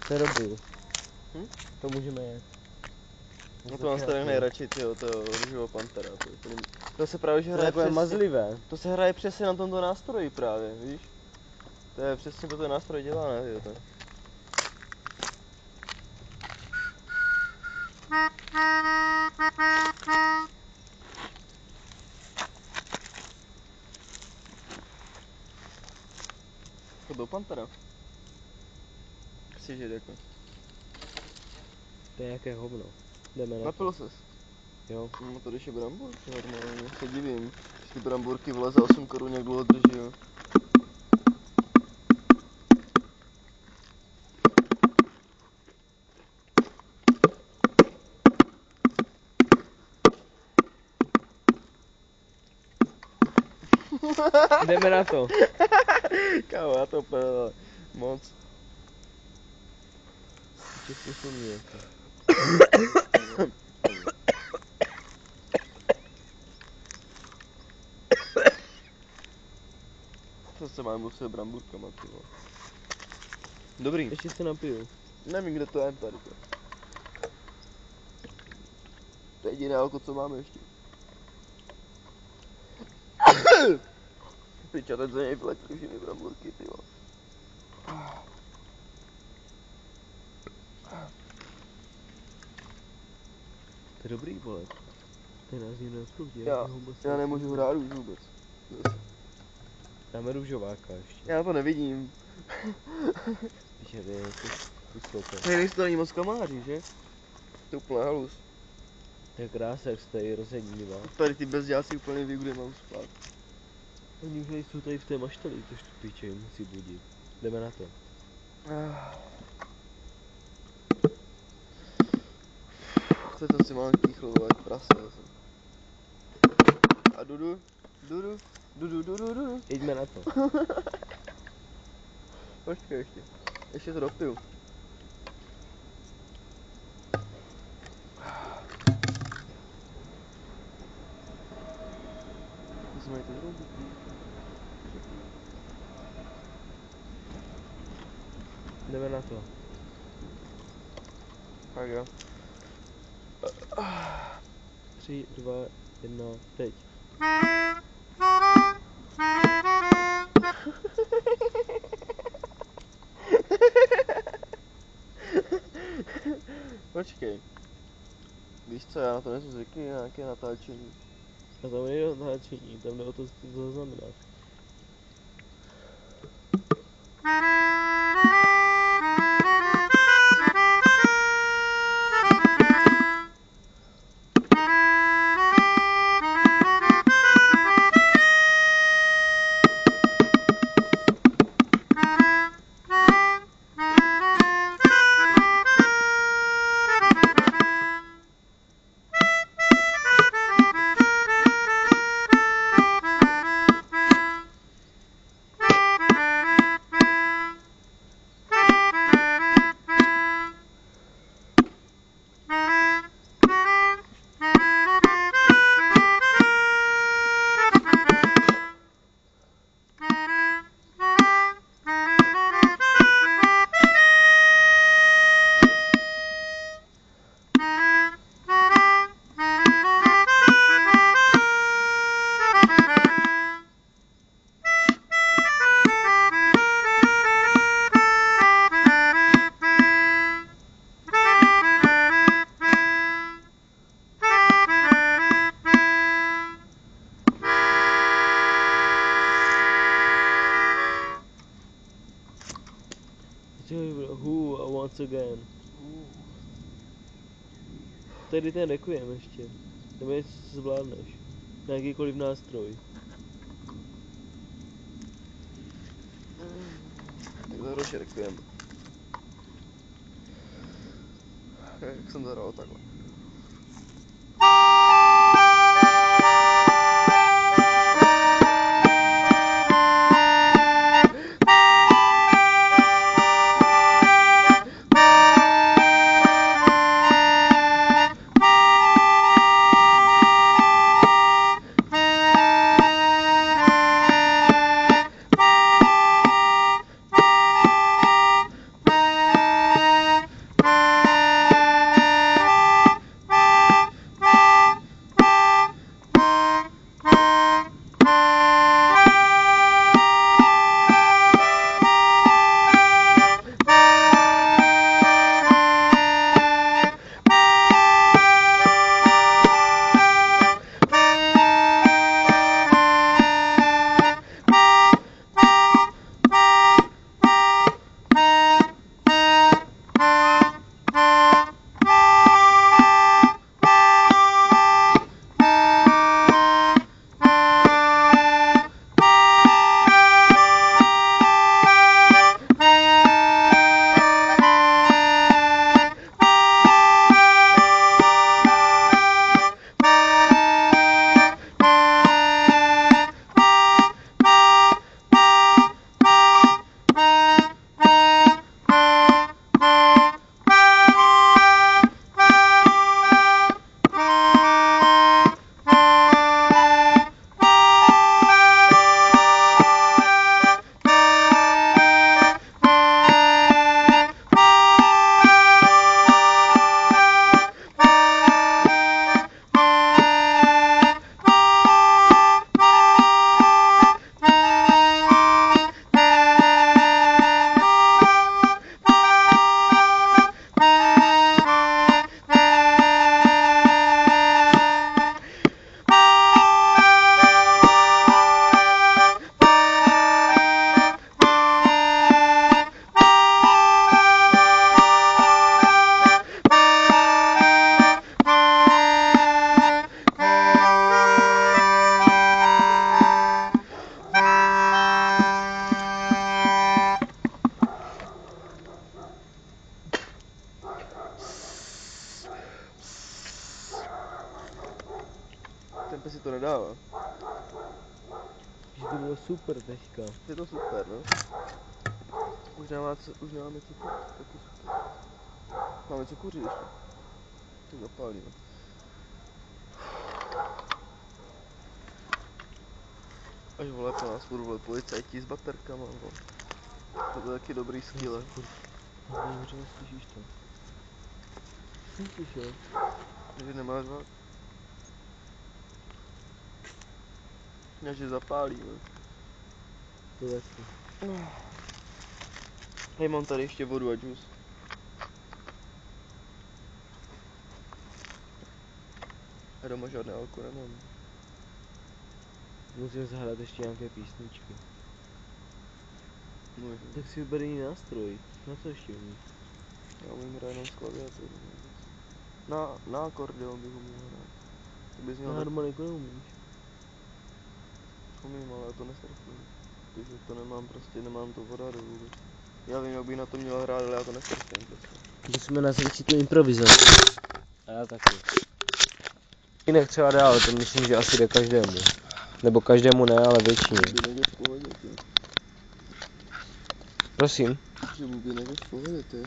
To je dobrý. To můžeme jet. No to mám staré nejradši, tyjo, to růžová pantera. To se právě že hraje takové mazlivé. To se hraje přesně na tomto nástroji právě, víš? To je přesně to ten nástroj dělá, ne, tyjo, to. To byl pantera. Chci žít jako. To je jaké hovno. Jdeme na Napil ses. Jo. No to když je brambůrky normálně, se divím. Když ty brambůrky vole za 8 korun jak dlouho drží, jo. Jdeme na to. Kámo, já to úplně moc. Čistě šumí jako. Co se mám muset brambůrkama, ty vole. Dobrý. Ještě se napiju. Nevím, kde to je tady to. To je jediné alko, co máme ještě. Piča, teď za něj vlekli všechny brambůrky, ty vole. To je dobrý, vole. Tady nás nikdo nesprudí. Já nemůžu hrát už vůbec. Dáme růžováka ještě. Já to nevidím. Píše, vy vysoké. Tady nejsou to ani moc kamaráři, že? To je úplně halus. To je krása, jak se tady rozednívá. Tady ty bezděláci úplně ví, kde mám spát. Oni už nejsou tady v té maštali, to štupiče, musí budit. Jdeme na to. Chce to si mám kýchlo, vole, jak prase. A Dudu? Jdeme na to. Počkej ještě. Ještě to dopiju. Musíme jít to zrobit. Jdeme na to. Tak jo. 3, 2, 1, teď. Počkej. Víš co, já na to nejsem zvyklý, nějaké natáčení. A tam je natáčení, tam jde o to zaznamenat. Who once again. Tady ten requiem ještě. Nebo jestli zvládneš. Na jakýkoliv nástroj. Takhle rozšerkujeme. Jak jsem to hrál takhle. Tempe si to nedává. Že to bylo super teďka. Je to super, no. Už nemáme cukr, taky super. Máme co kuřit ještě. To zapálíme. Až vole, po nás budou vole policajti s baterkama, vole. To je taky dobrý skille. Dobře, slyšíš to? Slyšíš, jo? Takže nemáš vát. Já že zapálíme. To taky. Hej, mám tady ještě vodu a džus. A doma žádné alko nemám. Musím zahrát ještě nějaké písničky. Můj. Tak si vyber jiný nástroj. Na co ještě umíš? Já umím hrát jenom z klaviatury. Na akordeon bych uměl hrát. To bys měl Na tak... harmoniku neumíš. Umím, ale já to nestrfím. Takže to nemám prostě, nemám to vodáru vůbec. Já vím, jak bych na to měl hrát, ale já to nestrfím prostě. Musíme nazvat tu improvizaci. A já taky. Jinak třeba jde, ale to myslím, že asi jde každému. Nebo každému ne, ale většině. Bubinek je v pohodě, ty. Prosím. Že bubinek je v pohodě, ty.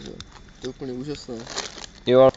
To je úplně úžasné. Jo, Jo,